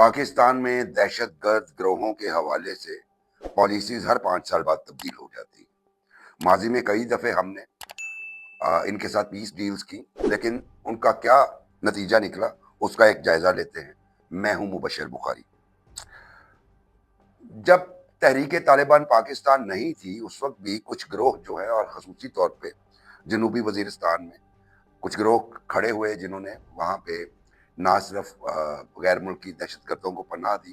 پاکستان میں دہشت گرد گروہوں کے حوالے سے پالیسیز ہر 5 سال بعد تبدیل ہو جاتی ہیں۔ ماضی میں کئی دفعے ہم نے ان کے ساتھ پیس ڈیلز کی، لیکن ان کا کیا نتیجہ نکلا اس کا ایک جائزہ لیتے ہیں۔ میں ہوں مبشر بخاری۔ جب تحریک طالبان پاکستان نہیں تھی اس وقت بھی کچھ گروہ جو ہیں، اور خصوصی طور پہ جنوبی وزیرستان میں کچھ گروہ کھڑے ہوئے جنہوں نے وہاں پہ نہ صرف غیر ملکی دہشت گردوں کو پناہ دی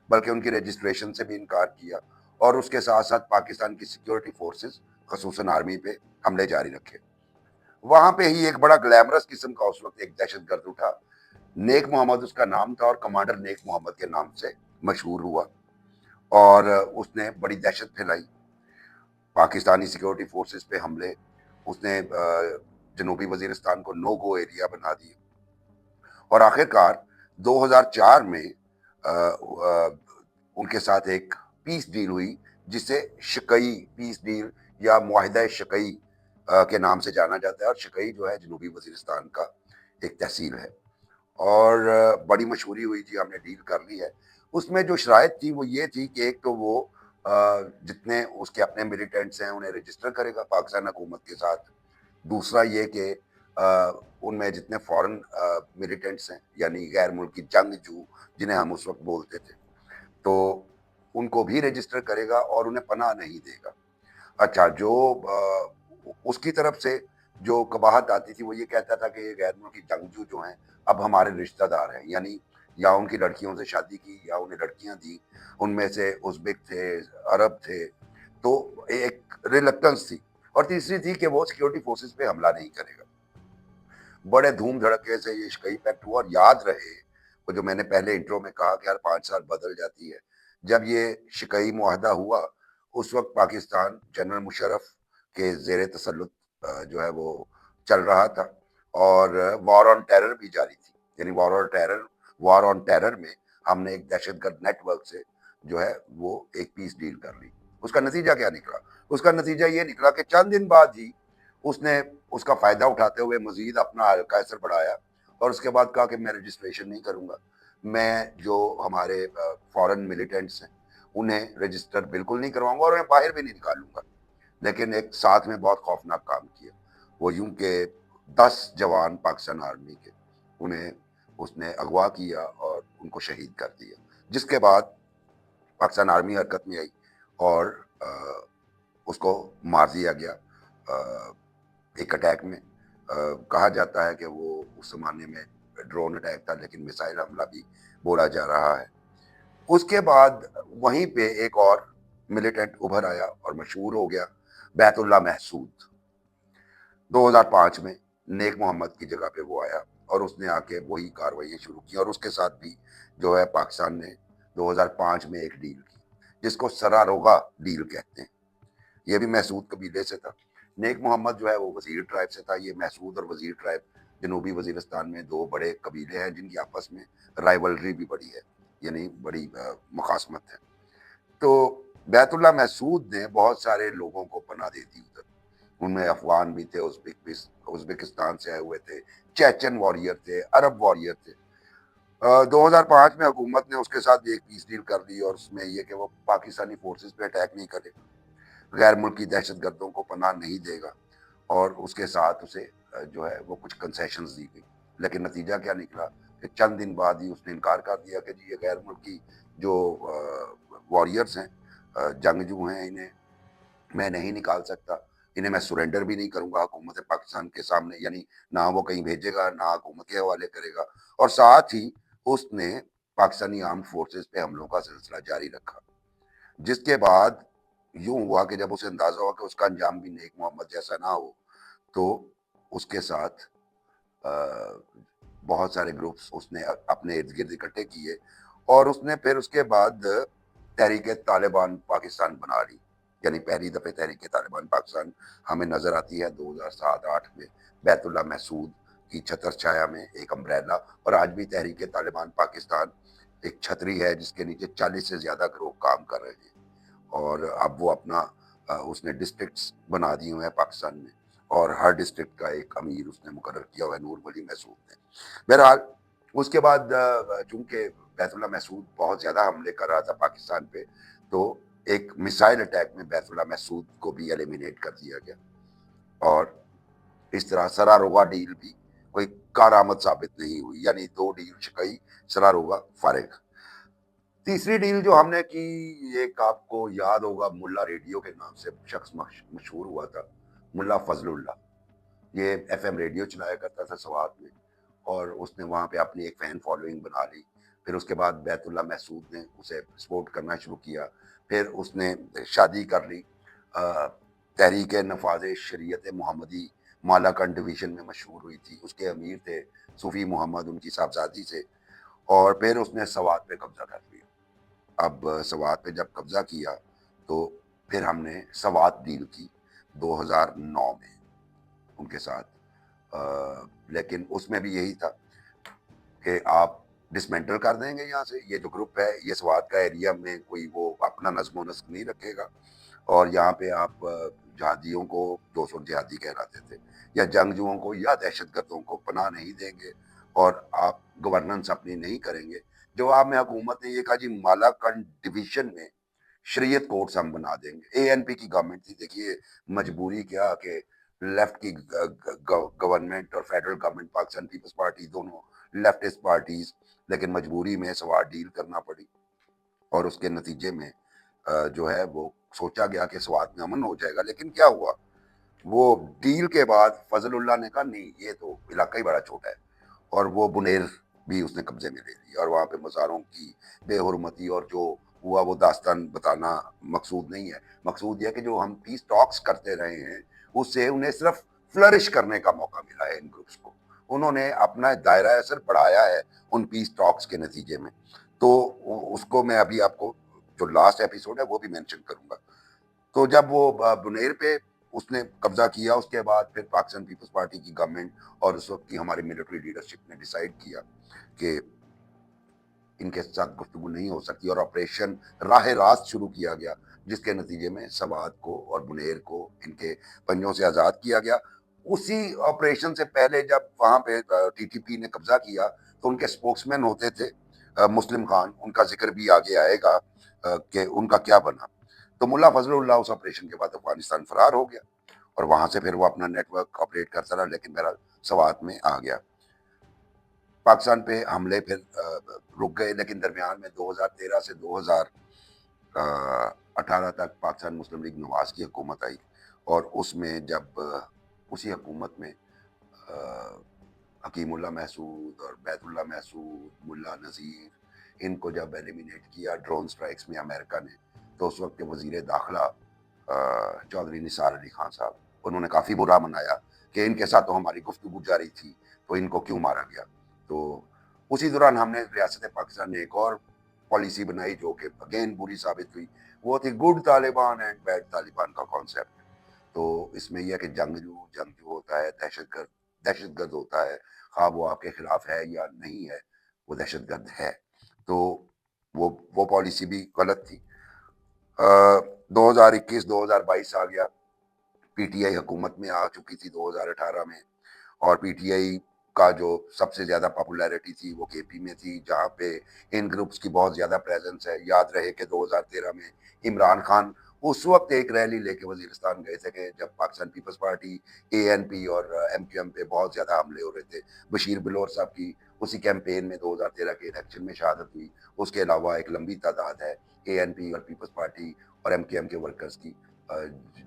بلکہ ان کی رجسٹریشن سے بھی انکار کیا، اور اس کے ساتھ ساتھ پاکستان کی سیکیورٹی فورسز خصوصاً آرمی پہ حملے جاری رکھے۔ وہاں پہ ہی ایک بڑا گلیمرس قسم کا اس وقت ایک دہشت گرد اٹھا، نیک محمد اس کا نام تھا، اور کمانڈر نیک محمد کے نام سے مشہور ہوا، اور اس نے بڑی دہشت پھیلائی، پاکستانی سیکیورٹی فورسز پہ حملے، اس نے جنوبی وزیرستان کو نو گو ایریا بنا دیا، اور آخر کار 2004 میں ان کے ساتھ ایک پیس ڈیل ہوئی جسے شکئی پیس ڈیل یا معاہدہ شکئی کے نام سے جانا جاتا ہے، اور شکئی جو ہے جنوبی وزیرستان کا ایک تحصیل ہے، اور بڑی مشہوری ہوئی جی ہم نے ڈیل کر لی ہے۔ اس میں جو شرائط تھی وہ یہ تھی کہ ایک تو وہ جتنے اس کے اپنے ملیٹنٹس ہیں انہیں رجسٹر کرے گا پاکستان حکومت کے ساتھ، دوسرا یہ کہ ان میں جتنے فورن ملیٹنٹس ہیں یعنی غیر ملکی جنگجو جنہیں ہم اس وقت بولتے تھے، تو ان کو بھی رجسٹر کرے گا اور انہیں پناہ نہیں دے گا۔ اچھا، جو اس کی طرف سے جو قباحت آتی تھی وہ یہ کہتا تھا کہ یہ غیر ملکی جنگجو جو ہیں اب ہمارے رشتہ دار ہیں، یعنی یا ان کی لڑکیوں سے شادی کی یا انہیں لڑکیاں دی، ان میں سے ازبک تھے، عرب تھے، تو ایک ریلکٹنس تھی، اور تیسری تھی کہ وہ سیکیورٹی فورسز پہ حملہ نہیں کرے گا۔ بڑے دھوم دھڑکے سے یہ شکئی پیکٹ ہوا، اور یاد رہے وہ جو میں نے پہلے انٹرو میں کہا کہ ہر 5 سال بدل جاتی ہے۔ جب یہ شکئی معاہدہ ہوا اس وقت پاکستان جنرل مشرف کے زیر تسلط جو ہے وہ چل رہا تھا، اور وار آن ٹیرر بھی جاری تھی، یعنی وار آن ٹیرر میں ہم نے ایک دہشت گرد نیٹ ورک سے جو ہے وہ ایک پیس ڈیل کر لی۔ اس کا نتیجہ کیا نکلا؟ اس کا نتیجہ یہ نکلا کہ چند دن بعد ہی اس نے اس کا فائدہ اٹھاتے ہوئے مزید اپنا حلقہ اثر بڑھایا، اور اس کے بعد کہا کہ میں رجسٹریشن نہیں کروں گا، میں جو ہمارے فورن ملیٹنٹس ہیں انہیں رجسٹر بالکل نہیں کرواؤں گا، اور انہیں باہر بھی نہیں نکالوں گا۔ لیکن ایک ساتھ میں بہت خوفناک کام کیا، وہ یوں کہ 10 جوان پاکستان آرمی کے انہیں اس نے اغوا کیا اور ان کو شہید کر دیا، جس کے بعد پاکستان آرمی حرکت میں آئی اور اس کو مار دیا گیا ایک اٹیک میں۔ کہا جاتا ہے کہ وہ اس زمانے میں ڈرون اٹیک تھا، لیکن میسائل حملہ بھی بولا جا رہا ہے۔ اس کے بعد وہیں پہ ایک اور ملیٹنٹ ابھر آیا اور مشہور ہو گیا، بیت اللہ محسود۔ 2005 میں نیک محمد کی جگہ پہ وہ آیا، اور اس نے آ کے وہی کاروائیاں شروع کی، اور اس کے ساتھ بھی جو ہے پاکستان نے 2005 میں ایک ڈیل کی جس کو سراروغا ڈیل کہتے ہیں۔ یہ بھی محسود قبیلے سے تھا۔ نیک محمد جو ہے وہ وزیر ٹرائب سے تھا۔ یہ محسود اور وزیر ٹرائب جنوبی وزیرستان میں 2 بڑے قبیلے ہیں جن کی آپس میں رائیولری بھی بڑی ہے، یعنی بڑی مخاصمت ہے۔ تو بیت اللہ محسود نے بہت سارے لوگوں کو پناہ دے دی ادھر، ان میں افغان بھی تھے، ازبکستان سے آئے ہوئے تھے، چیچن واریر تھے، عرب واریر تھے۔ 2005 میں حکومت نے اس کے ساتھ بھی ایک پیس ڈیل کر لی، اور اس میں یہ کہ وہ پاکستانی فورسز پہ اٹیک نہیں کرے، غیر ملکی دہشت گردوں کو پناہ نہیں دے گا، اور اس کے ساتھ اسے جو ہے وہ کچھ کنسیشنز دی گئی۔ لیکن نتیجہ کیا نکلا کہ چند دن بعد ہی اس نے انکار کر دیا کہ جی یہ غیر ملکی جو واریئرز ہیں، جنگجو ہیں، انہیں میں نہیں نکال سکتا، انہیں میں سرنڈر بھی نہیں کروں گا حکومت پاکستان کے سامنے، یعنی نہ وہ کہیں بھیجے گا نہ حکومت کے حوالے کرے گا، اور ساتھ ہی اس نے پاکستانی آرمڈ فورسز پہ حملوں کا سلسلہ جاری رکھا، جس کے بعد یوں ہوا کہ جب اسے اندازہ ہوا کہ اس کا انجام بھی نیک محمد جیسا نہ ہو، تو اس کے ساتھ بہت سارے گروپس اس نے اپنے ارد گرد اکٹھے کیے، اور اس نے پھر اس کے بعد تحریک طالبان پاکستان بنا لی، یعنی پہلی دفعہ تحریک طالبان پاکستان ہمیں نظر آتی ہے 2007-8 میں بیت اللہ محسود کی چھتر چھایا میں ایک امبریلا، اور آج بھی تحریک طالبان پاکستان ایک چھتری ہے جس کے نیچے 40 سے زیادہ گروہ کام کر رہے ہیں، اور اب وہ اپنا اس نے ڈسٹرکٹس بنا دی ہوئے ہیں پاکستان میں، اور ہر ڈسٹرکٹ کا ایک امیر اس نے مقرر کیا ہوا ہے، نور ولی محسود نے۔ بہرحال اس کے بعد چونکہ بیت اللہ محسود بہت زیادہ حملے کر رہا تھا پاکستان پہ، تو ایک میسائل اٹیک میں بیت اللہ محسود کو بھی ایلیمینیٹ کر دیا گیا، اور اس طرح سراروغا ڈیل بھی کوئی کارآمد ثابت نہیں ہوئی، یعنی 2 ڈیل شکئی، سراروغا فارغ۔ تیسری ڈیل جو ہم نے کی، ایک آپ کو یاد ہوگا، ملا ریڈیو کے نام سے شخص مشہور ہوا تھا، ملا فضل اللہ۔ یہ ایف ایم ریڈیو چلایا کرتا تھا سوات میں، اور اس نے وہاں پہ اپنی ایک فین فالوئنگ بنا لی۔ پھر اس کے بعد بیت اللہ محسود نے اسے سپورٹ کرنا شروع کیا، پھر اس نے شادی کر لی تحریک نفاذ شریعت محمدی مالاکنڈ ڈویژن میں مشہور ہوئی تھی، اس کے امیر تھے صوفی محمد، ان کی صاحبزادی سے، اور پھر اس نے سوات پہ قبضہ کر لیا۔ اب سوات پہ جب قبضہ کیا تو پھر ہم نے سوات ڈیل کی 2009 میں ان کے ساتھ، لیکن اس میں بھی یہی تھا کہ آپ ڈسمینٹل کر دیں گے یہاں سے، یہ جو گروپ ہے یہ سوات کا ایریا میں کوئی وہ اپنا نظم و نسق نہیں رکھے گا، اور یہاں پہ آپ جہادیوں کو 200 جہادی کہلاتے تھے، یا جنگجوؤں کو یا دہشت گردوں کو پناہ نہیں دیں گے، اور آپ گورننس اپنی نہیں کریں گے۔ جواب میں حکومت نے یہ کہا جی مالاکنڈ ڈویژن میں شریعت کورٹس ہم بنا دیں گے۔ اے این پی کی گورنمنٹ تھی، دیکھیے مجبوری کیا کہ لیفٹ کی گورنمنٹ اور فیڈرل گورنمنٹ، پاکستان پیپلز پارٹی، دونوں لیفٹسٹ پارٹیز، لیکن مجبوری میں سوات ڈیل کرنا پڑی، اور اس کے نتیجے میں جو ہے وہ سوچا گیا کہ سوات میں امن ہو جائے گا، لیکن کیا ہوا، وہ ڈیل کے بعد فضل اللہ نے کہا نہیں، یہ تو علاقہ ہی بڑا چھوٹا ہے، اور وہ بنیر بھی اس نے قبضے میں لے لی، اور وہاں پہ مزاروں کی بے حرمتی اور جو ہوا وہ داستان بتانا مقصود نہیں ہے۔ مقصود یہ کہ جو ہم پیس ٹاکس کرتے رہے ہیں، اس سے انہیں صرف فلرش کرنے کا موقع ملا ہے، ان گروپس کو انہوں نے اپنا دائرہ اثر بڑھایا ہے ان پیس ٹاکس کے نتیجے میں۔ تو اس کو میں ابھی آپ کو جو لاسٹ ایپیسوڈ ہے وہ بھی مینشن کروں گا۔ تو جب وہ بنیر پہ اس نے قبضہ کیا، اس کے بعد پھر پاکستان پیپلز پارٹی کی گورنمنٹ اور اس وقت کی ہماری ملٹری لیڈرشپ نے ڈیسائیڈ کیا کہ ان کے ساتھ گفتگو نہیں ہو سکتی، اور آپریشن راہ راست شروع کیا گیا، جس کے نتیجے میں سوات کو اور بنیر کو ان کے پنجوں سے آزاد کیا گیا۔ اسی آپریشن سے پہلے جب وہاں پہ ٹی ٹی پی نے قبضہ کیا تو ان کے اسپوکس مین ہوتے تھے مسلم خان، ان کا ذکر بھی آگے آئے گا کہ ان کا کیا بنا۔ تو ملا فضل اللہ اس آپریشن کے بعد افغانستان فرار ہو گیا، اور وہاں سے پھر وہ اپنا نیٹ ورک آپریٹ کرتا رہا، لیکن میرا سوات میں آ گیا۔ پاکستان پہ حملے پھر رک گئے، لیکن درمیان میں 2013 سے 2018 تک پاکستان مسلم لیگ نواز کی حکومت آئی، اور اس میں جب اسی حکومت میں حکیم اللہ محسود اور بیت اللہ محسود، ملا نذیر، ان کو جب ایلیمینیٹ کیا ڈرون سٹرائکس میں امریکہ نے، تو اس وقت کے وزیر داخلہ چودھری نثار علی خان صاحب، انہوں نے کافی برا منایا کہ ان کے ساتھ تو ہماری گفتگو جاری تھی، تو ان کو کیوں مارا گیا۔ تو اسی دوران ہم نے ریاست پاکستان نے ایک اور پالیسی بنائی جو کہ اگین بری ثابت ہوئی، وہ تھی good Taliban and bad Taliban کا کانسیپٹ۔ تو اس میں یہ کہ جنگجو ہوتا ہے، دہشت گرد ہوتا ہے، خواہ وہ آپ کے خلاف ہے یا نہیں ہے، وہ دہشت گرد ہے۔ تو وہ پالیسی بھی غلط تھی۔ 2021-2022 آ گیا، پی ٹی آئی حکومت میں آ چکی تھی 2018 میں، اور پی ٹی آئی کا جو سب سے زیادہ پاپولیرٹی تھی وہ کے پی میں تھی، جہاں پہ ان گروپس کی بہت زیادہ پریزنس ہے۔ یاد رہے کہ 2013 میں عمران خان اس وقت ایک ریلی لے کے وزیرستان گئے تھے کہ جب پاکستان پیپلز پارٹی، اے این پی اور ایم کیو ایم پہ بہت زیادہ حملے ہو رہے تھے۔ بشیر بلور صاحب کی اسی کیمپین میں 2013 کے الیکشن میں شہادت ہوئی۔ اس کے علاوہ ایک لمبی تعداد ہے اے این پی اور پیپلز پارٹی اور ایم کیو ایم کے ورکرز کی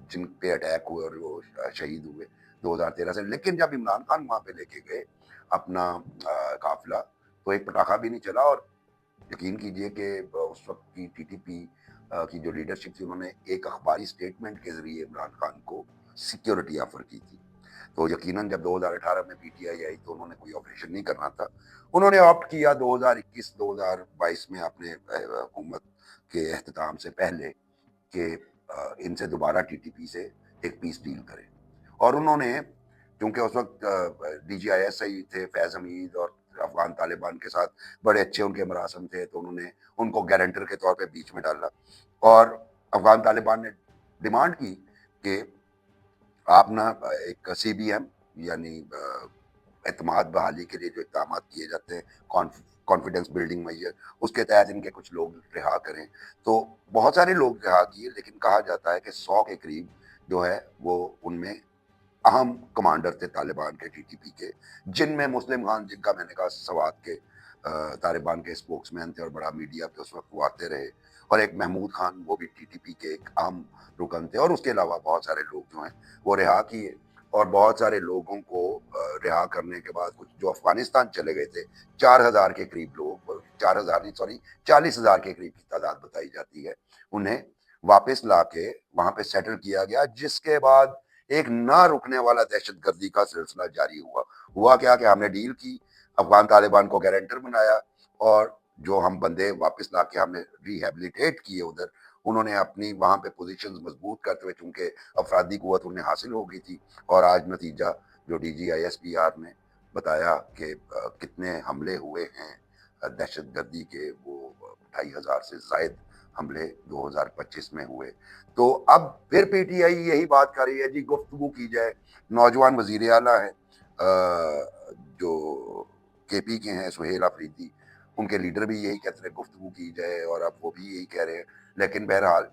جن پہ اٹیک ہوئے اور وہ شہید ہوئے 2013 سے۔ لیکن جب عمران خان وہاں پہ لے کے گئے اپنا قافلہ، تو ایک پٹاخہ بھی نہیں چلا، اور یقین کیجئے کہ اس وقت کی ٹی ٹی پی کی جو لیڈرشپ تھی، انہوں نے ایک اخباری سٹیٹمنٹ کے ذریعے عمران خان کو سیکیورٹی آفر کی تھی۔ تو یقیناً جب 2018 میں پی ٹی آئی آئی تو انہوں نے کوئی آپریشن نہیں کرنا تھا، انہوں نے آپٹ کیا 2021-2022 میں اپنے حکومت کے اختتام سے پہلے کہ ان سے دوبارہ ٹی ٹی پی سے ایک پیس ڈیل کریں۔ اور انہوں نے، کیونکہ اس وقت D G I S I تھے فیض حمید، اور افغان طالبان کے ساتھ بڑے اچھے ان کے مراسم تھے، تو انہوں نے ان کو گارنٹر کے طور پہ بیچ میں ڈالا، اور افغان طالبان نے ڈیمانڈ کی کہ آپ نا ایک سی بی ایم یعنی اعتماد بحالی کے لیے جو اقدامات کیے جاتے ہیں، کانفیڈنس بلڈنگ میجر، اس کے تحت ان کے کچھ لوگ رہا کریں. تو بہت سارے لوگ رہا کیے، لیکن کہا جاتا ہے کہ 100 کے قریب جو ہے وہ ان میں اہم کمانڈر تھے طالبان کے، ٹی ٹی پی کے، جن میں مسلم خان، جن کا میں نے کہا سوات کے طالبان کے اسپوکس مین تھے اور بڑا میڈیا پہ اس وقت وہ آتے رہے، اور ایک محمود خان، وہ بھی ٹی ٹی پی کے ایک اہم رکن تھے، اور اس کے علاوہ بہت سارے لوگ جو ہیں وہ رہا کیے. اور بہت سارے لوگوں کو رہا کرنے کے بعد کچھ جو افغانستان چلے گئے تھے، 4,000 کے قریب لوگ، 4,000 نہیں سوری 40,000 کے قریب کی تعداد بتائی جاتی ہے، انہیں واپس لا کے وہاں پہ سیٹل کیا گیا، جس کے بعد ایک نہ رکنے والا دہشت گردی کا سلسلہ جاری ہوا کیا کہ ہم نے ڈیل کی، افغان طالبان کو گارنٹر بنایا، اور جو ہم بندے واپس لا کے ہم نے ریہیبلیٹیٹ کیے ادھر، انہوں نے اپنی وہاں پہ پوزیشنز مضبوط کرتے ہوئے، چونکہ افرادی قوت انہیں حاصل ہو گئی تھی. اور آج نتیجہ جو D G I S P R نے بتایا کہ کتنے حملے ہوئے ہیں دہشت گردی کے، وہ 2,500 سے زائد حملے 2025 میں ہوئے. تو اب پھر پی ٹی آئی یہی بات کر رہی ہے جی، گفتگو کی جائے. نوجوان وزیر اعلیٰ ہیں جو کے پی کے ہیں، سہیل آفریدی، ان کے لیڈر بھی یہی کہتے ہیں گفتگو کی جائے، اور اب وہ بھی یہی کہہ رہے ہیں. لیکن بہرحال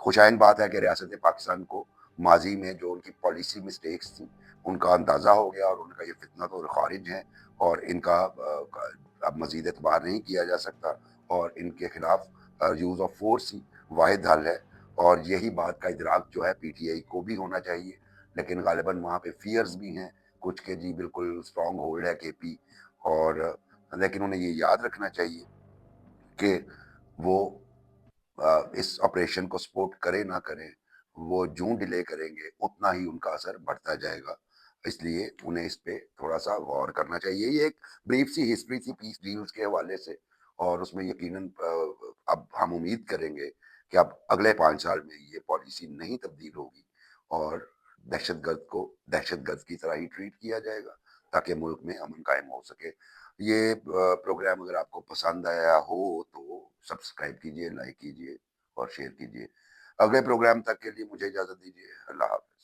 خوشائن بات ہے کہ ریاست پاکستان کو ماضی میں جو ان کی پالیسی مسٹیکس تھیں ان کا اندازہ ہو گیا، اور ان کا یہ فتنہ تو خارج ہے، اور ان کا اب مزید اعتبار نہیں کیا جا سکتا، اور ان کے خلاف یوز آف فورس ہی واحد حل ہے. اور یہی بات کا ادراک جو ہے پی ٹی آئی کو بھی ہونا چاہیے. لیکن غالباً وہاں پہ فیئرز بھی ہیں کچھ کے جی بالکل اسٹرانگ ہولڈ ہے کے پی، اور لیکن انہیں یہ یاد رکھنا چاہیے کہ وہ اس آپریشن کو سپورٹ کرے نہ کریں، وہ جوں ڈیلے کریں گے اتنا ہی ان کا اثر بڑھتا جائے گا. اس لیے انہیں اس پہ تھوڑا سا غور کرنا چاہیے. یہ ایک بریف سی ہسٹری تھی پیس ڈیلز کے حوالے سے، اور اس میں یقیناً اب ہم امید کریں گے کہ اب اگلے 5 سال میں یہ پالیسی نہیں تبدیل ہوگی، اور دہشت گرد کو دہشت گرد کی طرح ہی ٹریٹ کیا جائے گا، تاکہ ملک میں امن قائم ہو سکے. یہ پروگرام اگر آپ کو پسند آیا ہو تو سبسکرائب کیجئے، لائک کیجئے اور شیئر کیجئے. اگلے پروگرام تک کے لیے مجھے اجازت دیجیے. اللہ حافظ.